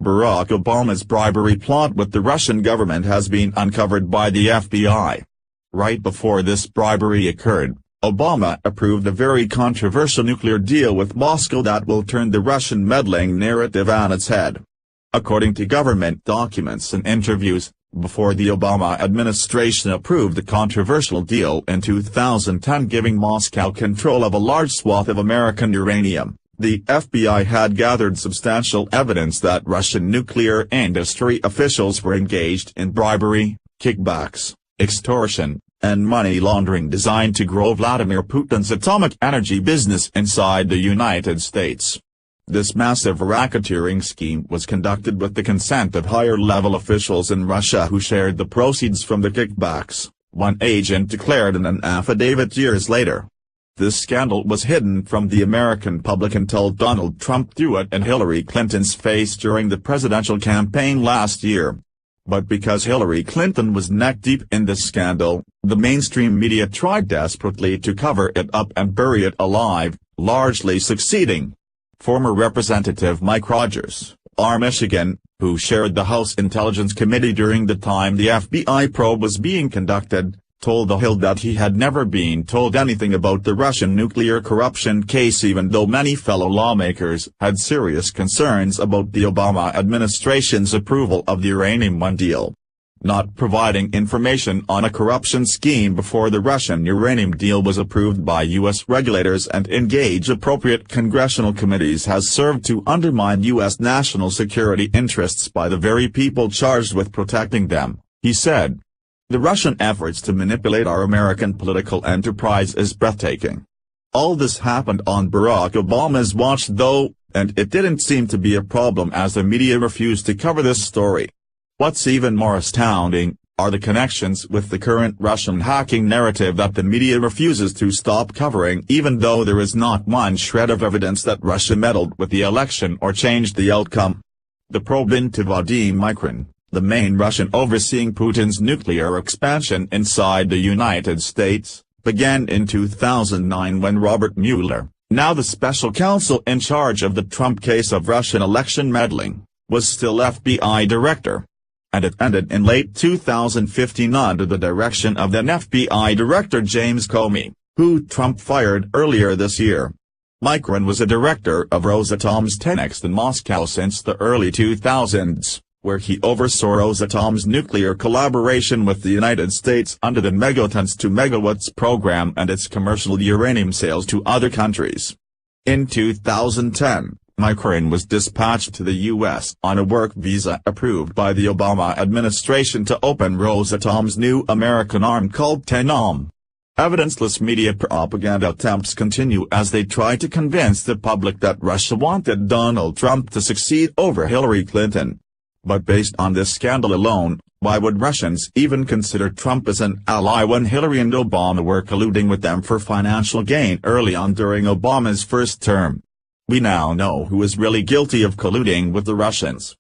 Barack Obama's bribery plot with the Russian government has been uncovered by the FBI. Right before this bribery occurred, Obama approved a very controversial nuclear deal with Moscow that will turn the Russian meddling narrative on its head. According to government documents and interviews, before the Obama administration approved the controversial deal in 2010 giving Moscow control of a large swath of American uranium, the FBI had gathered substantial evidence that Russian nuclear industry officials were engaged in bribery, kickbacks, extortion, and money laundering designed to grow Vladimir Putin's atomic energy business inside the United States. This massive racketeering scheme was conducted with the consent of higher-level officials in Russia who shared the proceeds from the kickbacks, one agent declared in an affidavit years later. This scandal was hidden from the American public until Donald Trump threw it in Hillary Clinton's face during the presidential campaign last year. But because Hillary Clinton was neck-deep in this scandal, the mainstream media tried desperately to cover it up and bury it alive, largely succeeding. Former Representative Mike Rogers, R. Michigan, who chaired the House Intelligence Committee during the time the FBI probe was being conducted, told The Hill that he had never been told anything about the Russian nuclear corruption case even though many fellow lawmakers had serious concerns about the Obama administration's approval of the Uranium One deal. Not providing information on a corruption scheme before the Russian uranium deal was approved by U.S. regulators and engage appropriate congressional committees has served to undermine U.S. national security interests by the very people charged with protecting them, he said. The Russian efforts to manipulate our American political enterprise is breathtaking. All this happened on Barack Obama's watch though, and it didn't seem to be a problem as the media refused to cover this story. What's even more astounding, are the connections with the current Russian hacking narrative that the media refuses to stop covering even though there is not one shred of evidence that Russia meddled with the election or changed the outcome. The probe into Vadim Mikrin, the main Russian overseeing Putin's nuclear expansion inside the United States, began in 2009 when Robert Mueller, now the special counsel in charge of the Trump case of Russian election meddling, was still FBI director. And it ended in late 2015 under the direction of then FBI Director James Comey, who Trump fired earlier this year. Mikrin was a director of Rosatom's Tenex in Moscow since the early 2000s, where he oversaw Rosatom's nuclear collaboration with the United States under the Megatons to Megawatts program and its commercial uranium sales to other countries. In 2010, Mikrin was dispatched to the U.S. on a work visa approved by the Obama administration to open Rosatom's new American arm called Tenom. Evidenceless media propaganda attempts continue as they try to convince the public that Russia wanted Donald Trump to succeed over Hillary Clinton. But based on this scandal alone, why would Russians even consider Trump as an ally when Hillary and Obama were colluding with them for financial gain early on during Obama's first term? We now know who is really guilty of colluding with the Russians.